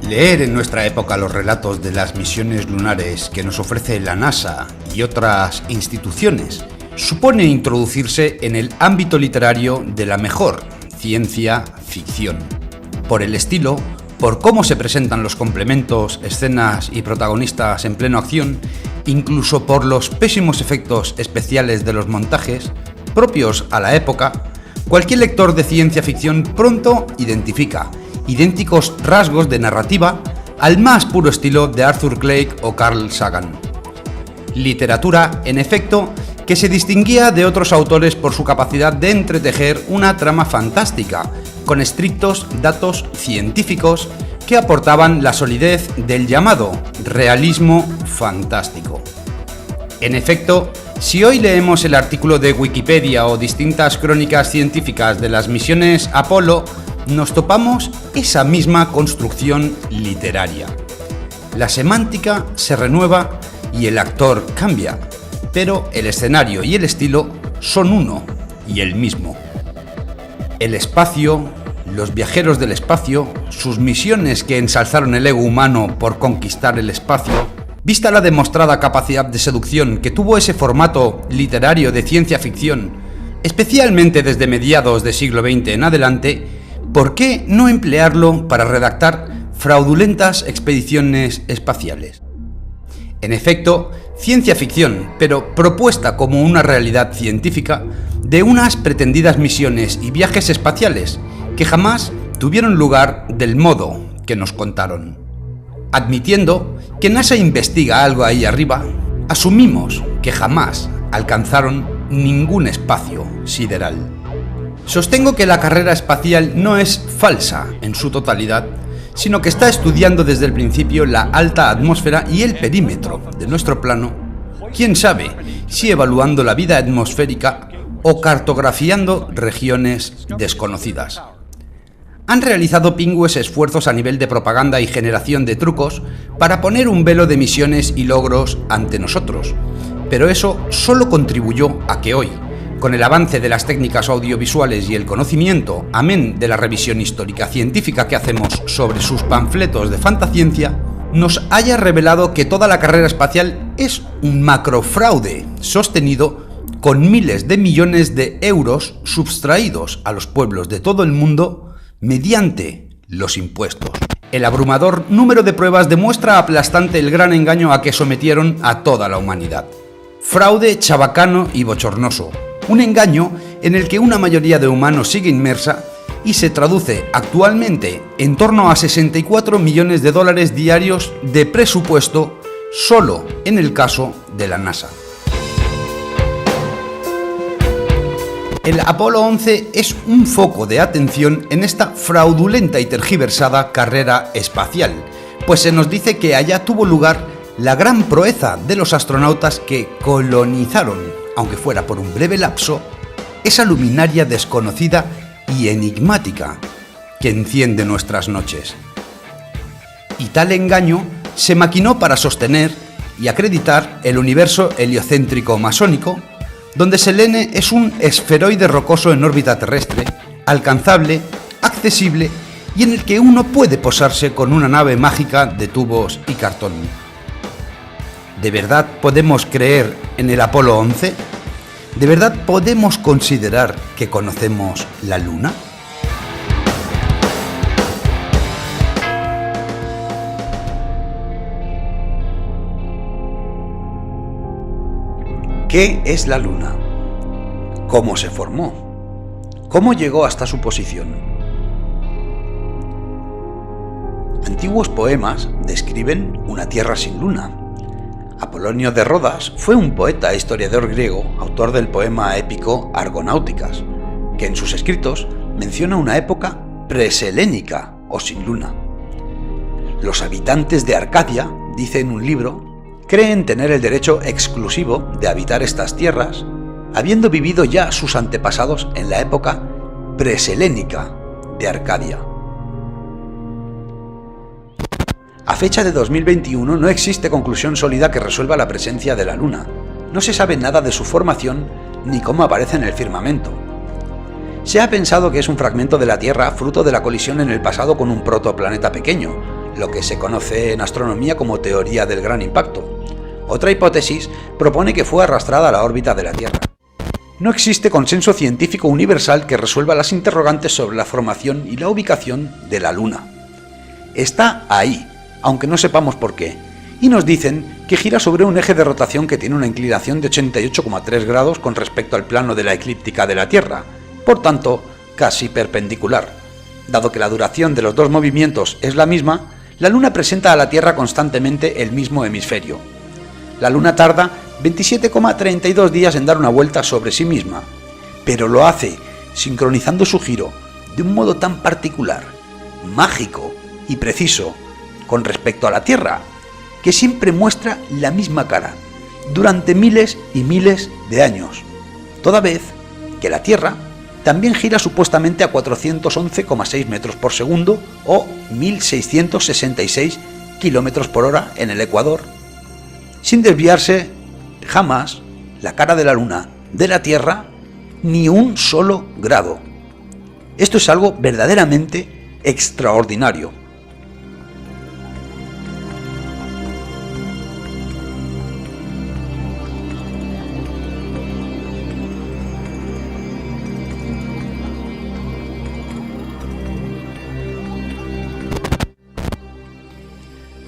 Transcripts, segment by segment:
Leer en nuestra época los relatos de las misiones lunares que nos ofrece la NASA y otras instituciones supone introducirse en el ámbito literario de la mejor ciencia ficción. Por el estilo, por cómo se presentan los complementos, escenas y protagonistas en pleno acción, incluso por los pésimos efectos especiales de los montajes, propios a la época, cualquier lector de ciencia ficción pronto identifica idénticos rasgos de narrativa al más puro estilo de Arthur Clarke o Carl Sagan. Literatura, en efecto, que se distinguía de otros autores por su capacidad de entretejer una trama fantástica, con estrictos datos científicos que aportaban la solidez del llamado realismo fantástico. En efecto, si hoy leemos el artículo de Wikipedia o distintas crónicas científicas de las misiones Apolo, nos topamos esa misma construcción literaria. La semántica se renueva y el actor cambia, pero el escenario y el estilo son uno y el mismo. El espacio, los viajeros del espacio, sus misiones que ensalzaron el ego humano por conquistar el espacio, vista la demostrada capacidad de seducción que tuvo ese formato literario de ciencia ficción, especialmente desde mediados del siglo XX en adelante, ¿por qué no emplearlo para redactar fraudulentas expediciones espaciales? En efecto, ciencia ficción, pero propuesta como una realidad científica de unas pretendidas misiones y viajes espaciales que jamás tuvieron lugar del modo que nos contaron. Admitiendo que NASA investiga algo ahí arriba, asumimos que jamás alcanzaron ningún espacio sideral. Sostengo que la carrera espacial no es falsa en su totalidad, sino que está estudiando desde el principio la alta atmósfera y el perímetro de nuestro plano, quién sabe si evaluando la vida atmosférica o cartografiando regiones desconocidas. Han realizado pingües esfuerzos a nivel de propaganda y generación de trucos para poner un velo de misiones y logros ante nosotros, pero eso solo contribuyó a que hoy, con el avance de las técnicas audiovisuales y el conocimiento, amén de la revisión histórica científica que hacemos sobre sus panfletos de fantasciencia, nos haya revelado que toda la carrera espacial es un macrofraude sostenido con miles de millones de euros sustraídos a los pueblos de todo el mundo mediante los impuestos. El abrumador número de pruebas demuestra aplastante el gran engaño a que sometieron a toda la humanidad. Fraude chabacano y bochornoso. Un engaño en el que una mayoría de humanos sigue inmersa y se traduce actualmente en torno a 64 millones de dólares diarios de presupuesto solo en el caso de la NASA. El Apolo 11 es un foco de atención en esta fraudulenta y tergiversada carrera espacial, pues se nos dice que allá tuvo lugar la gran proeza de los astronautas que colonizaron, aunque fuera por un breve lapso, esa luminaria desconocida y enigmática que enciende nuestras noches. Y tal engaño se maquinó para sostener y acreditar el universo heliocéntrico masónico, donde Selene es un esferoide rocoso en órbita terrestre, alcanzable, accesible y en el que uno puede posarse con una nave mágica de tubos y cartón. ¿De verdad podemos creer en el Apolo 11? ¿De verdad podemos considerar que conocemos la Luna? ¿Qué es la Luna? ¿Cómo se formó? ¿Cómo llegó hasta su posición? Antiguos poemas describen una tierra sin luna. Apolonio de Rodas fue un poeta e historiador griego, autor del poema épico Argonáuticas, que en sus escritos menciona una época preselénica o sin luna. Los habitantes de Arcadia, dice en un libro, creen tener el derecho exclusivo de habitar estas tierras, habiendo vivido ya sus antepasados en la época preselénica de Arcadia. A fecha de 2021 no existe conclusión sólida que resuelva la presencia de la Luna. No se sabe nada de su formación ni cómo aparece en el firmamento. Se ha pensado que es un fragmento de la Tierra fruto de la colisión en el pasado con un protoplaneta pequeño, lo que se conoce en astronomía como teoría del gran impacto. Otra hipótesis propone que fue arrastrada a la órbita de la Tierra. No existe consenso científico universal que resuelva las interrogantes sobre la formación y la ubicación de la Luna. Está ahí, aunque no sepamos por qué, y nos dicen que gira sobre un eje de rotación que tiene una inclinación de 88,3 grados con respecto al plano de la eclíptica de la Tierra, por tanto, casi perpendicular. Dado que la duración de los dos movimientos es la misma, la Luna presenta a la Tierra constantemente el mismo hemisferio. La Luna tarda 27,32 días en dar una vuelta sobre sí misma, pero lo hace sincronizando su giro de un modo tan particular, mágico y preciso con respecto a la Tierra, que siempre muestra la misma cara durante miles y miles de años, toda vez que la Tierra también gira supuestamente a 411,6 metros por segundo o 1666 kilómetros por hora en el Ecuador, sin desviarse jamás la cara de la Luna de la Tierra ni un solo grado. Esto es algo verdaderamente extraordinario.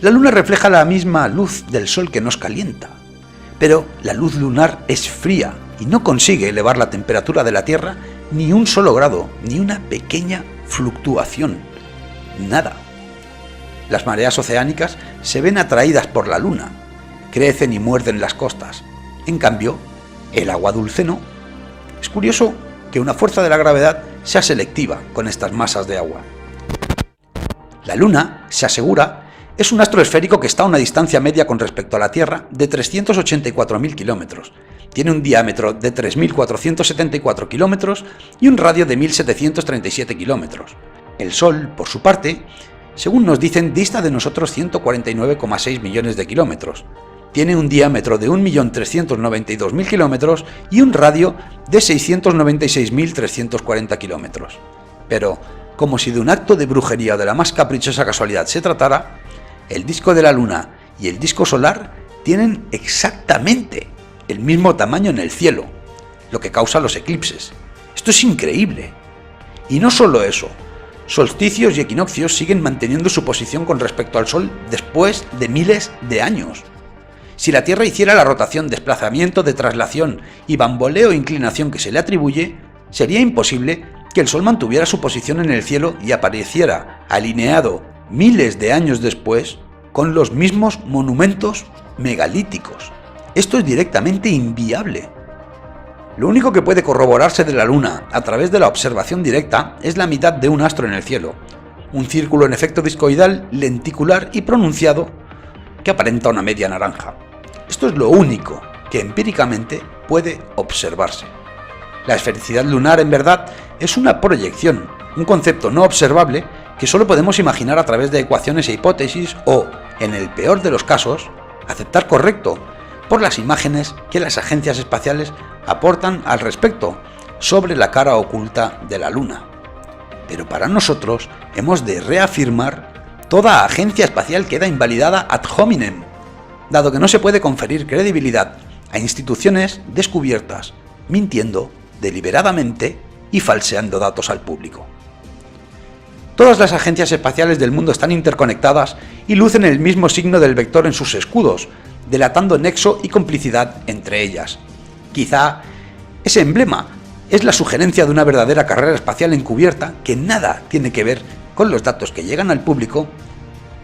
La Luna refleja la misma luz del Sol que nos calienta, pero la luz lunar es fría y no consigue elevar la temperatura de la Tierra ni un solo grado, ni una pequeña fluctuación. Nada. Las mareas oceánicas se ven atraídas por la Luna, crecen y muerden las costas. En cambio, el agua dulce no. Es curioso que una fuerza de la gravedad sea selectiva con estas masas de agua. La Luna, se asegura, es un astro esférico que está a una distancia media con respecto a la Tierra de 384.000 kilómetros. Tiene un diámetro de 3.474 kilómetros y un radio de 1.737 kilómetros. El Sol, por su parte, según nos dicen, dista de nosotros 149,6 millones de kilómetros. Tiene un diámetro de 1.392.000 kilómetros y un radio de 696.340 kilómetros. Pero, como si de un acto de brujería o de la más caprichosa casualidad se tratara, el disco de la Luna y el disco solar tienen exactamente el mismo tamaño en el cielo, lo que causa los eclipses. Esto es increíble. Y no solo eso, solsticios y equinoccios siguen manteniendo su posición con respecto al Sol después de miles de años. Si la Tierra hiciera la rotación, desplazamiento, de traslación y bamboleo e inclinación que se le atribuye, sería imposible que el Sol mantuviera su posición en el cielo y apareciera alineado miles de años después con los mismos monumentos megalíticos. Esto es directamente inviable. Lo único que puede corroborarse de la Luna a través de la observación directa es la mitad de un astro en el cielo, un círculo en efecto discoidal, lenticular y pronunciado que aparenta una media naranja. Esto es lo único que empíricamente puede observarse. La esfericidad lunar, en verdad, es una proyección, un concepto no observable que solo podemos imaginar a través de ecuaciones e hipótesis o, en el peor de los casos, aceptar correcto por las imágenes que las agencias espaciales aportan al respecto sobre la cara oculta de la Luna. Pero para nosotros hemos de reafirmar: toda agencia espacial queda invalidada ad hominem, dado que no se puede conferir credibilidad a instituciones descubiertas, mintiendo deliberadamente y falseando datos al público. Todas las agencias espaciales del mundo están interconectadas y lucen el mismo signo del vector en sus escudos, delatando nexo y complicidad entre ellas. Quizá ese emblema es la sugerencia de una verdadera carrera espacial encubierta que nada tiene que ver con los datos que llegan al público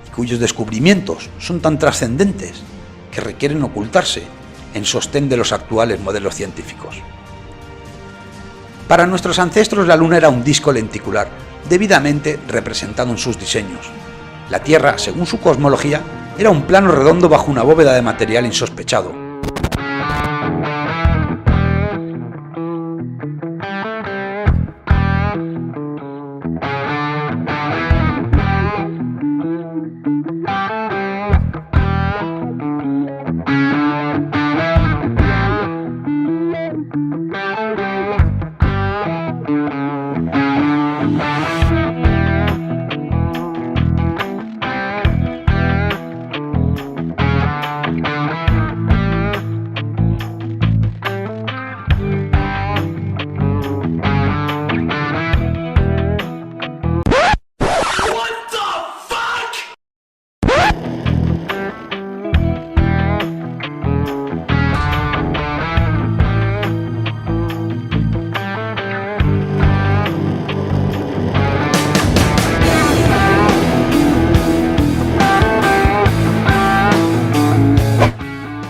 y cuyos descubrimientos son tan trascendentes que requieren ocultarse en sostén de los actuales modelos científicos. Para nuestros ancestros la Luna era un disco lenticular, debidamente representado en sus diseños. La Tierra, según su cosmología, era un plano redondo bajo una bóveda de material insospechado.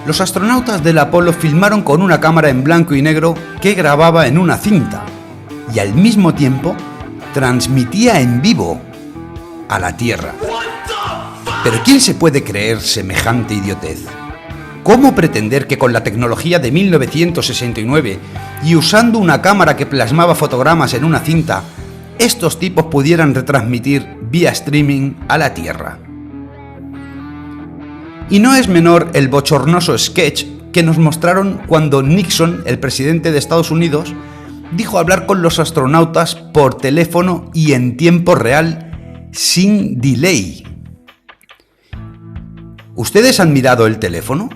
Los astronautas del Apolo filmaron con una cámara en blanco y negro que grababa en una cinta y al mismo tiempo transmitía en vivo a la Tierra. ¿Pero quién se puede creer semejante idiotez? ¿Cómo pretender que con la tecnología de 1969 y usando una cámara que plasmaba fotogramas en una cinta, estos tipos pudieran retransmitir vía streaming a la Tierra? Y no es menor el bochornoso sketch que nos mostraron cuando Nixon, el presidente de Estados Unidos, dijo hablar con los astronautas por teléfono y en tiempo real, sin delay. ¿Ustedes han mirado el teléfono?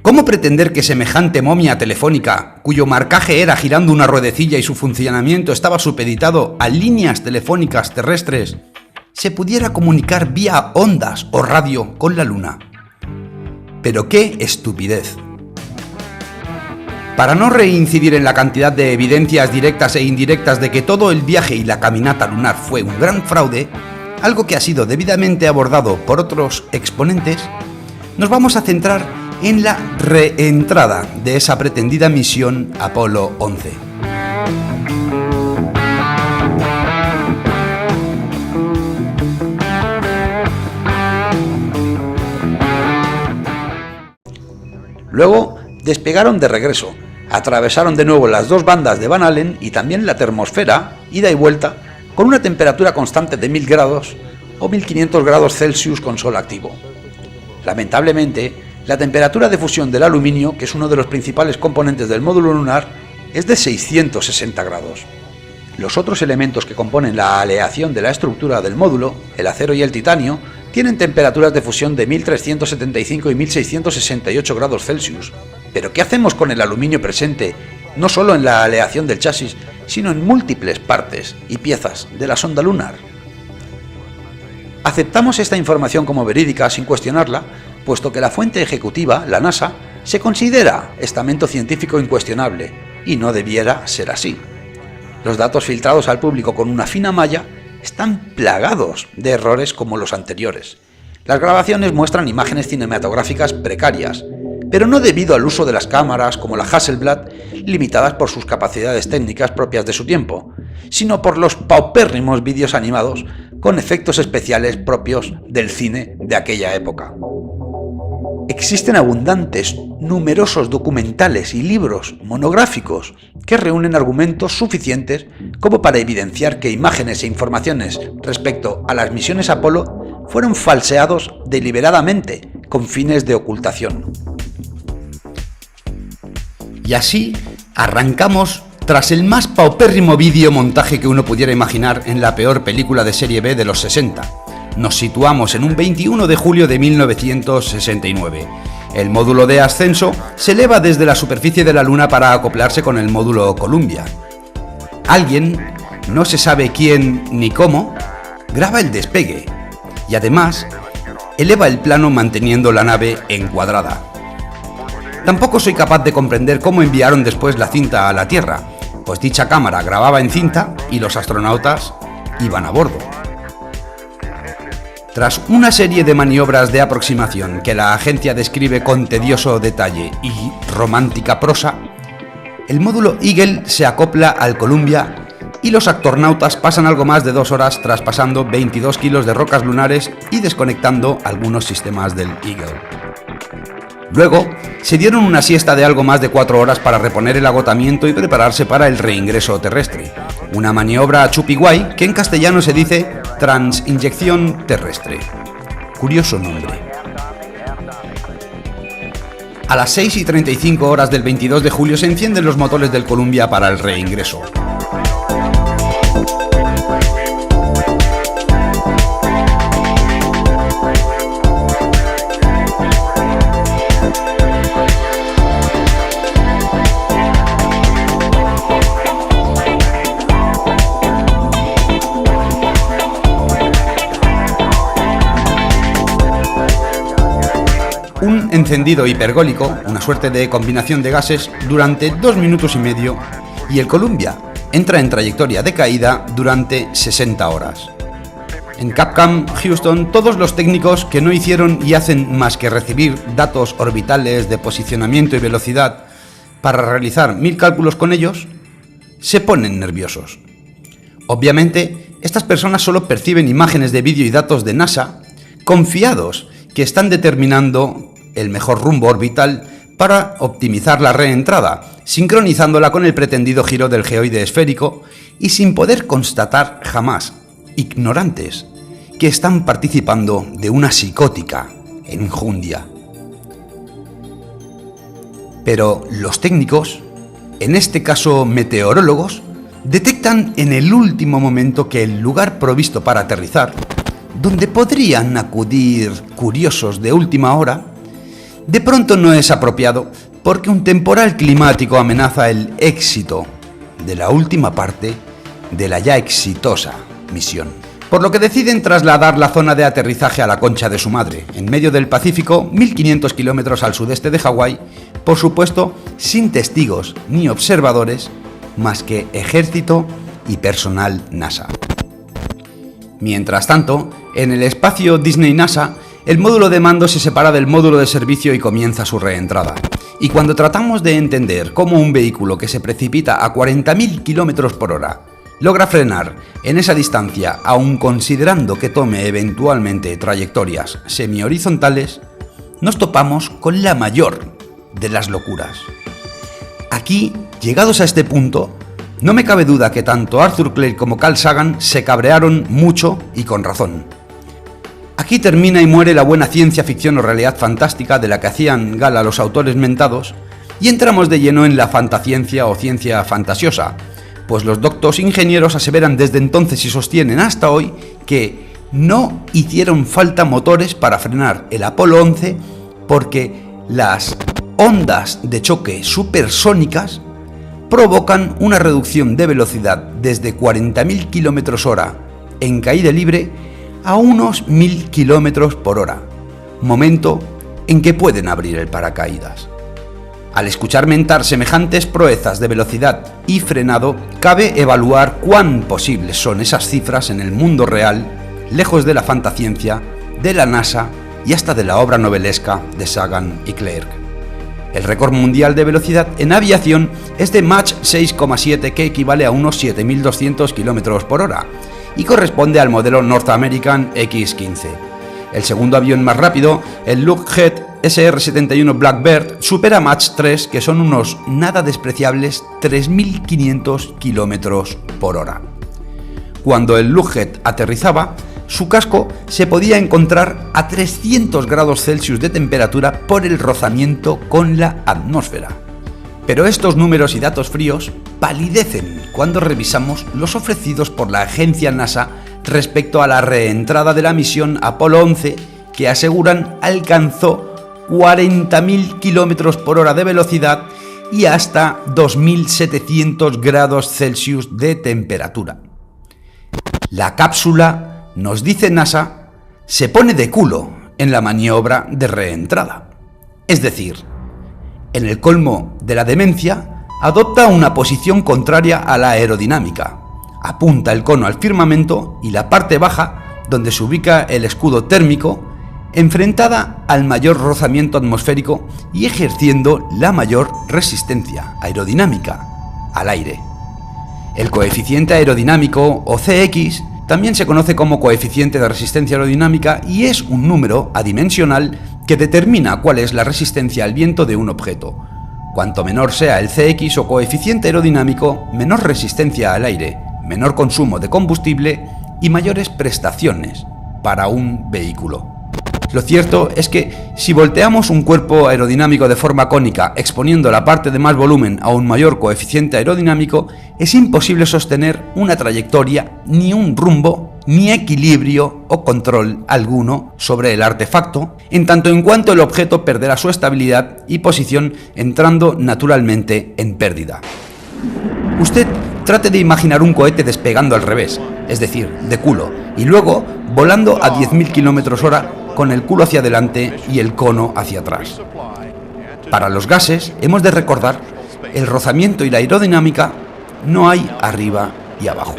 ¿Cómo pretender que semejante momia telefónica, cuyo marcaje era girando una ruedecilla y su funcionamiento estaba supeditado a líneas telefónicas terrestres, se pudiera comunicar vía ondas o radio con la Luna? ¡Pero qué estupidez! Para no reincidir en la cantidad de evidencias directas e indirectas de que todo el viaje y la caminata lunar fue un gran fraude, algo que ha sido debidamente abordado por otros exponentes, nos vamos a centrar en la reentrada de esa pretendida misión Apolo 11. Luego despegaron de regreso, atravesaron de nuevo las dos bandas de Van Allen y también la termosfera, ida y vuelta, con una temperatura constante de 1000 grados o 1500 grados Celsius con sol activo. Lamentablemente, la temperatura de fusión del aluminio, que es uno de los principales componentes del módulo lunar, es de 660 grados. Los otros elementos que componen la aleación de la estructura del módulo, el acero y el titanio, tienen temperaturas de fusión de 1375 y 1668 grados Celsius. ¿Pero qué hacemos con el aluminio presente, no solo en la aleación del chasis, sino en múltiples partes y piezas de la sonda lunar? Aceptamos esta información como verídica sin cuestionarla, puesto que la fuente ejecutiva, la NASA, se considera estamento científico incuestionable, y no debiera ser así. Los datos filtrados al público con una fina malla están plagados de errores como los anteriores. Las grabaciones muestran imágenes cinematográficas precarias, pero no debido al uso de las cámaras como la Hasselblad, limitadas por sus capacidades técnicas propias de su tiempo, sino por los paupérrimos vídeos animados con efectos especiales propios del cine de aquella época. Existen abundantes, numerosos documentales y libros monográficos que reúnen argumentos suficientes como para evidenciar que imágenes e informaciones respecto a las misiones Apolo fueron falseados deliberadamente con fines de ocultación. Y así arrancamos tras el más paupérrimo videomontaje que uno pudiera imaginar en la peor película de serie B de los 60. Nos situamos en un 21 de julio de 1969. El módulo de ascenso se eleva desde la superficie de la Luna para acoplarse con el módulo Columbia. Alguien, no se sabe quién ni cómo, graba el despegue y además eleva el plano manteniendo la nave encuadrada. Tampoco soy capaz de comprender cómo enviaron después la cinta a la Tierra, pues dicha cámara grababa en cinta y los astronautas iban a bordo. Tras una serie de maniobras de aproximación que la agencia describe con tedioso detalle y romántica prosa, el módulo Eagle se acopla al Columbia y los astronautas pasan algo más de 2 horas traspasando 22 kilos de rocas lunares y desconectando algunos sistemas del Eagle. Luego, se dieron una siesta de algo más de 4 horas para reponer el agotamiento y prepararse para el reingreso terrestre. Una maniobra chupi-guay que en castellano se dice transinyección terrestre. Curioso nombre. A las 6:35 horas del 22 de julio se encienden los motores del Columbia para el reingreso. Un encendido hipergólico, una suerte de combinación de gases, durante 2 minutos y medio, y el Columbia entra en trayectoria de caída durante 60 horas. En Capcom Houston, todos los técnicos que no hicieron y hacen más que recibir datos orbitales de posicionamiento y velocidad para realizar 1000 cálculos con ellos, se ponen nerviosos. Obviamente, estas personas solo perciben imágenes de vídeo y datos de NASA, confiados que están determinando el mejor rumbo orbital para optimizar la reentrada, sincronizándola con el pretendido giro del geoide esférico y sin poder constatar jamás, ignorantes, que están participando de una psicótica enjundia. Pero los técnicos, en este caso meteorólogos, detectan en el último momento que el lugar provisto para aterrizar, donde podrían acudir curiosos de última hora, de pronto no es apropiado porque un temporal climático amenaza el éxito de la última parte de la ya exitosa misión. Por lo que deciden trasladar la zona de aterrizaje a la Concha de su Madre, en medio del Pacífico, 1500 kilómetros al sudeste de Hawái, por supuesto sin testigos ni observadores, más que ejército y personal NASA. Mientras tanto, en el espacio Disney-NASA, el módulo de mando se separa del módulo de servicio y comienza su reentrada. Y cuando tratamos de entender cómo un vehículo que se precipita a 40.000 km por hora logra frenar en esa distancia, aun considerando que tome eventualmente trayectorias semi-horizontales, nos topamos con la mayor de las locuras. Aquí, llegados a este punto, no me cabe duda que tanto Arthur Clarke como Carl Sagan se cabrearon mucho y con razón. Aquí termina y muere la buena ciencia ficción o realidad fantástica de la que hacían gala los autores mentados y entramos de lleno en la fantaciencia o ciencia fantasiosa, pues los doctos ingenieros aseveran desde entonces y sostienen hasta hoy que no hicieron falta motores para frenar el Apolo 11 porque las ondas de choque supersónicas provocan una reducción de velocidad desde 40.000 km/h en caída libre a unos 1.000 km por hora, momento en que pueden abrir el paracaídas. Al escuchar mentar semejantes proezas de velocidad y frenado, cabe evaluar cuán posibles son esas cifras en el mundo real, lejos de la fantaciencia, de la NASA y hasta de la obra novelesca de Sagan y Clarke. El récord mundial de velocidad en aviación es de Mach 6,7, que equivale a unos 7.200 km por hora, y corresponde al modelo North American X-15. El segundo avión más rápido, el Lockheed SR-71 Blackbird, supera Mach 3, que son unos nada despreciables 3.500 km por hora. Cuando el Lockheed aterrizaba, su casco se podía encontrar a 300 grados Celsius de temperatura por el rozamiento con la atmósfera. Pero estos números y datos fríos palidecen cuando revisamos los ofrecidos por la agencia NASA respecto a la reentrada de la misión Apolo 11, que aseguran alcanzó 40.000 km por hora de velocidad y hasta 2.700 grados Celsius de temperatura. La cápsula, nos dice NASA, se pone de culo en la maniobra de reentrada. Es decir, en el colmo de la demencia, adopta una posición contraria a la aerodinámica. Apunta el cono al firmamento y la parte baja, donde se ubica el escudo térmico, enfrentada al mayor rozamiento atmosférico y ejerciendo la mayor resistencia aerodinámica al aire. El coeficiente aerodinámico, o CX, también se conoce como coeficiente de resistencia aerodinámica y es un número adimensional que determina cuál es la resistencia al viento de un objeto. Cuanto menor sea el CX o coeficiente aerodinámico, menor resistencia al aire, menor consumo de combustible y mayores prestaciones para un vehículo. Lo cierto es que si volteamos un cuerpo aerodinámico de forma cónica exponiendo la parte de más volumen a un mayor coeficiente aerodinámico, es imposible sostener una trayectoria, ni un rumbo, ni equilibrio o control alguno sobre el artefacto, en tanto en cuanto el objeto perderá su estabilidad y posición entrando naturalmente en pérdida. Usted trate de imaginar un cohete despegando al revés, es decir, de culo, y luego volando a 10.000 km/h con el culo hacia adelante y el cono hacia atrás. Para los gases, hemos de recordar, el rozamiento y la aerodinámica no hay arriba y abajo.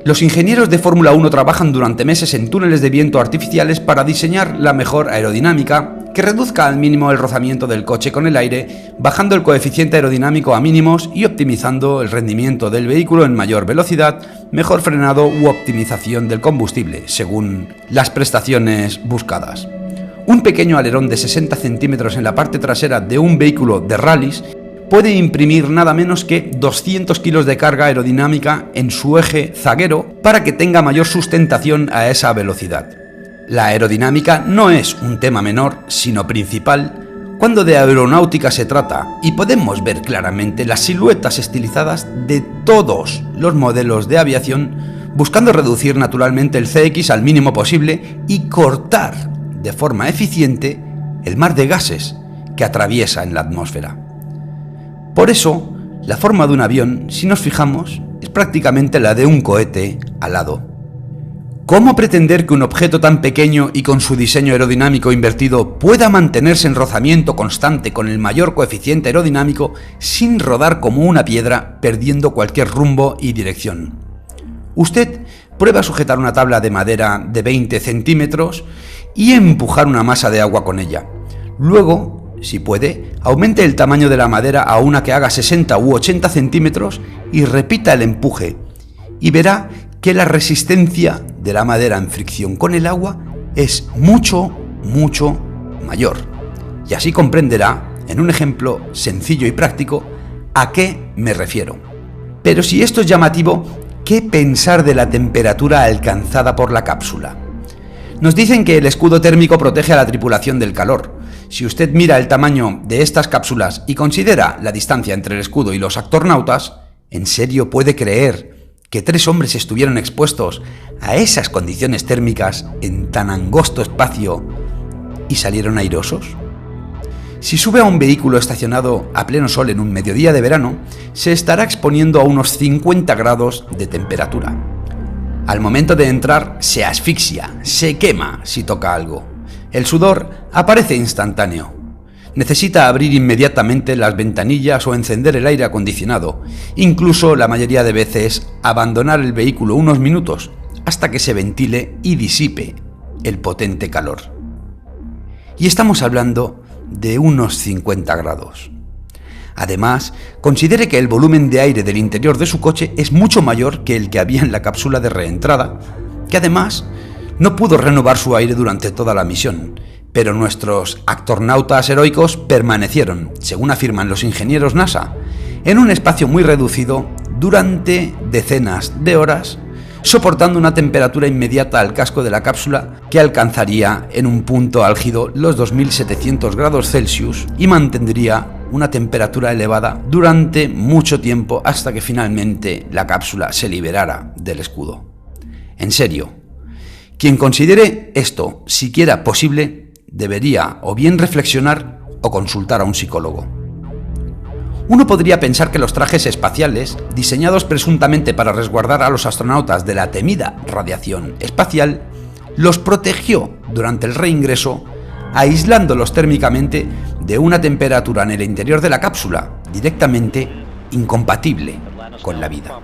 Los ingenieros de Fórmula 1 trabajan durante meses en túneles de viento artificiales para diseñar la mejor aerodinámica que reduzca al mínimo el rozamiento del coche con el aire, bajando el coeficiente aerodinámico a mínimos y optimizando el rendimiento del vehículo en mayor velocidad, mejor frenado u optimización del combustible, según las prestaciones buscadas. Un pequeño alerón de 60 centímetros en la parte trasera de un vehículo de rallies puede imprimir nada menos que 200 kilos de carga aerodinámica en su eje zaguero para que tenga mayor sustentación a esa velocidad. La aerodinámica no es un tema menor, sino principal, cuando de aeronáutica se trata, y podemos ver claramente las siluetas estilizadas de todos los modelos de aviación, buscando reducir naturalmente el CX al mínimo posible y cortar de forma eficiente el mar de gases que atraviesa en la atmósfera. Por eso, la forma de un avión, si nos fijamos, es prácticamente la de un cohete alado. ¿Cómo pretender que un objeto tan pequeño y con su diseño aerodinámico invertido pueda mantenerse en rozamiento constante con el mayor coeficiente aerodinámico sin rodar como una piedra, perdiendo cualquier rumbo y dirección? Usted prueba a sujetar una tabla de madera de 20 centímetros y empujar una masa de agua con ella. Luego, si puede, aumente el tamaño de la madera a una que haga 60 u 80 centímetros y repita el empuje, y verá que la resistencia de la madera en fricción con el agua es mucho mayor. Y así comprenderá, en un ejemplo sencillo y práctico, a qué me refiero. Pero si esto es llamativo, ¿qué pensar de la temperatura alcanzada por la cápsula? Nos dicen que el escudo térmico protege a la tripulación del calor. Si usted mira el tamaño de estas cápsulas y considera la distancia entre el escudo y los actornautas, ¿en serio puede creer que 3 hombres estuvieron expuestos a esas condiciones térmicas en tan angosto espacio y salieron airosos? Si sube a un vehículo estacionado a pleno sol en un mediodía de verano, se estará exponiendo a unos 50 grados de temperatura. Al momento de entrar se asfixia, se quema si toca algo. El sudor aparece instantáneo. Necesita abrir inmediatamente las ventanillas o encender el aire acondicionado. Incluso la mayoría de veces abandonar el vehículo unos minutos hasta que se ventile y disipe el potente calor. Y estamos hablando de unos 50 grados. Además, considere que el volumen de aire del interior de su coche es mucho mayor que el que había en la cápsula de reentrada, que además no pudo renovar su aire durante toda la misión, pero nuestros actornautas heroicos permanecieron, según afirman los ingenieros NASA, en un espacio muy reducido durante decenas de horas, soportando una temperatura inmediata al casco de la cápsula que alcanzaría en un punto álgido los 2700 grados Celsius y mantendría una temperatura elevada durante mucho tiempo hasta que finalmente la cápsula se liberara del escudo. En serio, quien considere esto siquiera posible debería o bien reflexionar o consultar a un psicólogo. Uno podría pensar que los trajes espaciales, diseñados presuntamente para resguardar a los astronautas de la temida radiación espacial, los protegió durante el reingreso, aislándolos térmicamente de una temperatura en el interior de la cápsula directamente incompatible con la vida.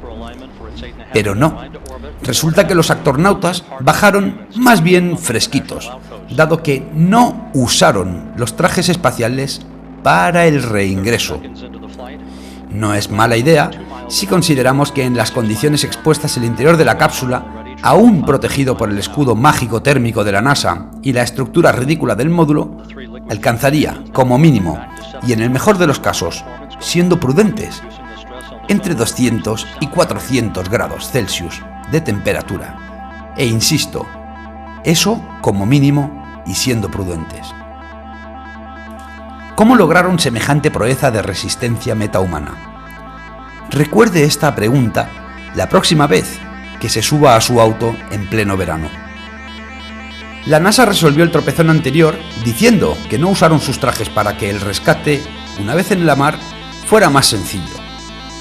Pero no, resulta que los actornautas bajaron más bien fresquitos, dado que no usaron los trajes espaciales para el reingreso. No es mala idea si consideramos que en las condiciones expuestas el interior de la cápsula, aún protegido por el escudo mágico térmico de la NASA y la estructura ridícula del módulo, alcanzaría, como mínimo, y en el mejor de los casos, siendo prudentes, entre 200 y 400 grados Celsius de temperatura. E insisto, eso como mínimo y siendo prudentes. ¿Cómo lograron semejante proeza de resistencia metahumana? Recuerde esta pregunta la próxima vez que se suba a su auto en pleno verano. La NASA resolvió el tropezón anterior diciendo que no usaron sus trajes para que el rescate, una vez en la mar, fuera más sencillo.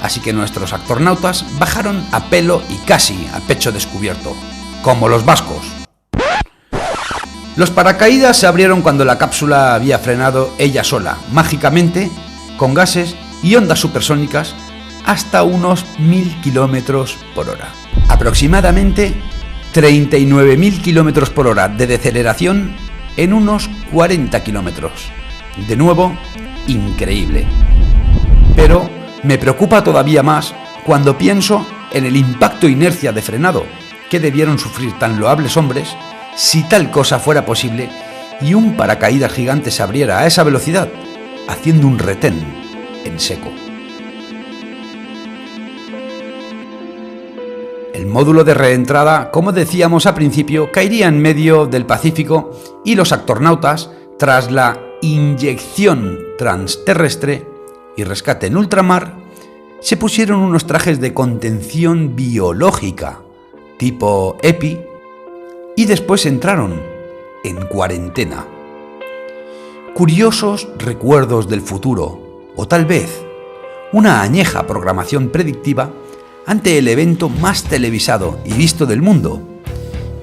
Así que nuestros actornautas bajaron a pelo y casi a pecho descubierto, como los vascos. Los paracaídas se abrieron cuando la cápsula había frenado ella sola, mágicamente, con gases y ondas supersónicas, hasta unos 1000 kilómetros por hora. Aproximadamente 39.000 kilómetros por hora de deceleración en unos 40 kilómetros. De nuevo, increíble. Pero me preocupa todavía más cuando pienso en el impacto e inercia de frenado que debieron sufrir tan loables hombres si tal cosa fuera posible y un paracaídas gigante se abriera a esa velocidad, haciendo un retén en seco. El módulo de reentrada, como decíamos al principio, caería en medio del Pacífico y los astronautas, tras la inyección transterrestre y rescate en ultramar, se pusieron unos trajes de contención biológica, tipo EPI, y después entraron en cuarentena. Curiosos recuerdos del futuro, o tal vez una añeja programación predictiva ante el evento más televisado y visto del mundo,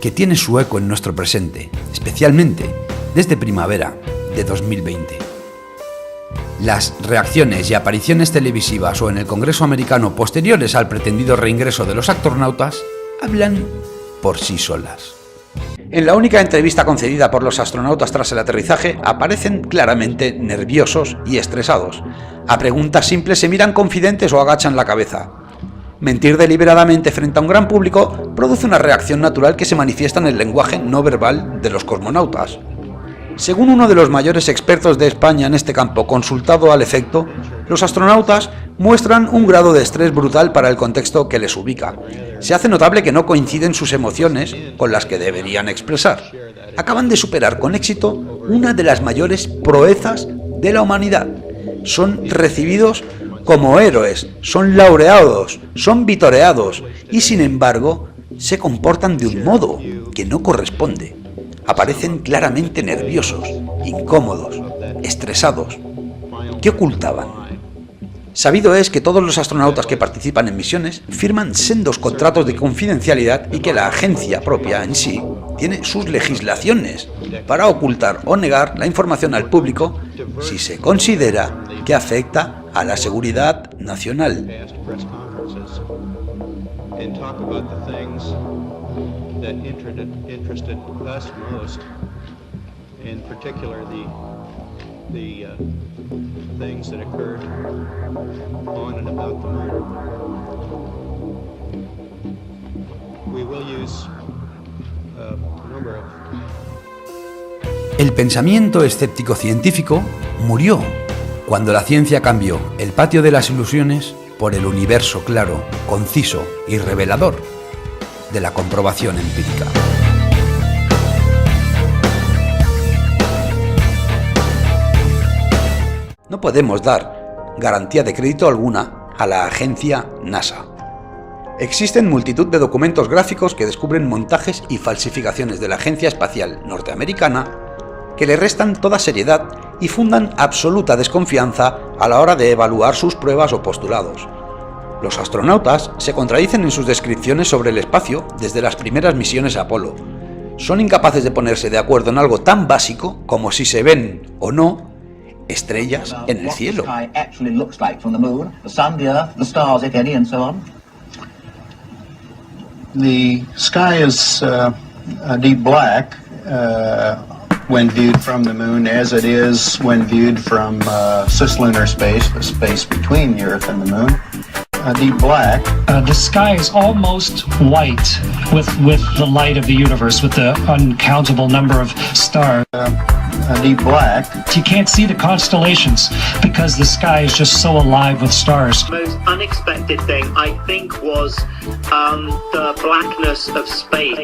que tiene su eco en nuestro presente, especialmente desde primavera de 2020. Las reacciones y apariciones televisivas o en el Congreso americano posteriores al pretendido reingreso de los astronautas hablan por sí solas. En la única entrevista concedida por los astronautas tras el aterrizaje, aparecen claramente nerviosos y estresados. A preguntas simples se miran confidentes o agachan la cabeza. Mentir deliberadamente frente a un gran público produce una reacción natural que se manifiesta en el lenguaje no verbal de los cosmonautas. Según uno de los mayores expertos de España en este campo consultado al efecto, los astronautas muestran un grado de estrés brutal para el contexto que les ubica. Se hace notable que no coinciden sus emociones con las que deberían expresar. Acaban de superar con éxito una de las mayores proezas de la humanidad. Son recibidos como héroes, son laureados, son vitoreados y sin embargo se comportan de un modo que no corresponde. Aparecen claramente nerviosos, incómodos, estresados. ¿Qué ocultaban? Sabido es que todos los astronautas que participan en misiones firman sendos contratos de confidencialidad y que la agencia propia en sí tiene sus legislaciones para ocultar o negar la información al público si se considera que afecta a la seguridad nacional. El pensamiento escéptico científico murió cuando la ciencia cambió el patio de las ilusiones por el universo claro, conciso y revelador de la comprobación empírica. No podemos dar garantía de crédito alguna a la agencia NASA. Existen multitud de documentos gráficos que descubren montajes y falsificaciones de la Agencia Espacial Norteamericana que le restan toda seriedad y fundan absoluta desconfianza a la hora de evaluar sus pruebas o postulados. Los astronautas se contradicen en sus descripciones sobre el espacio desde las primeras misiones Apolo. Son incapaces de ponerse de acuerdo en algo tan básico como si se ven o no estrellas en el cielo. The sky is a deep black when viewed from the moon, as it is when viewed from cislunar space, the space between the Earth and the moon. Deep black. The sky is almost white with the light of the universe, with the uncountable number of stars. Deep black. You can't see the constellations because the sky is just so alive with stars. The most unexpected thing, I think, was the blackness of space.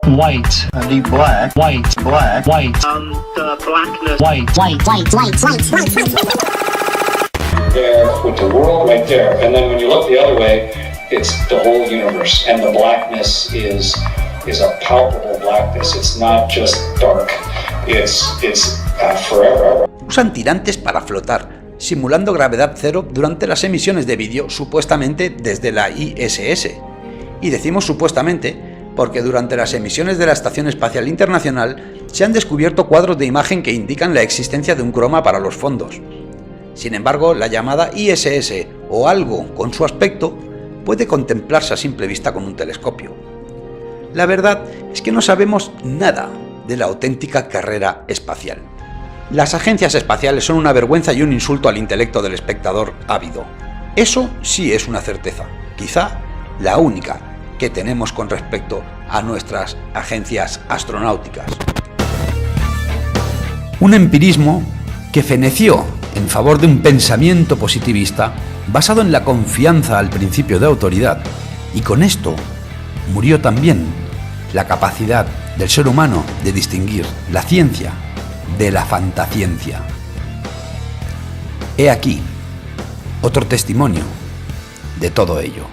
White. Deep black. White. Black. White. The blackness. White. There with the world right there, and then when you look the other way, it's the whole universe, and the blackness is a palpable blackness. It's not just dark. It's forever. Usan tirantes para flotar, simulando gravedad cero durante las emisiones de vídeo supuestamente desde la ISS. Y decimos supuestamente porque durante las emisiones de la Estación Espacial Internacional se han descubierto cuadros de imagen que indican la existencia de un croma para los fondos. Sin embargo, la llamada ISS o algo con su aspecto puede contemplarse a simple vista con un telescopio. La verdad es que no sabemos nada de la auténtica carrera espacial. Las agencias espaciales son una vergüenza y un insulto al intelecto del espectador ávido. Eso sí es una certeza, quizá la única que tenemos con respecto a nuestras agencias astronáuticas. Un empirismo que feneció en favor de un pensamiento positivista basado en la confianza al principio de autoridad, y con esto murió también la capacidad del ser humano de distinguir la ciencia de la fantasciencia. He aquí otro testimonio de todo ello.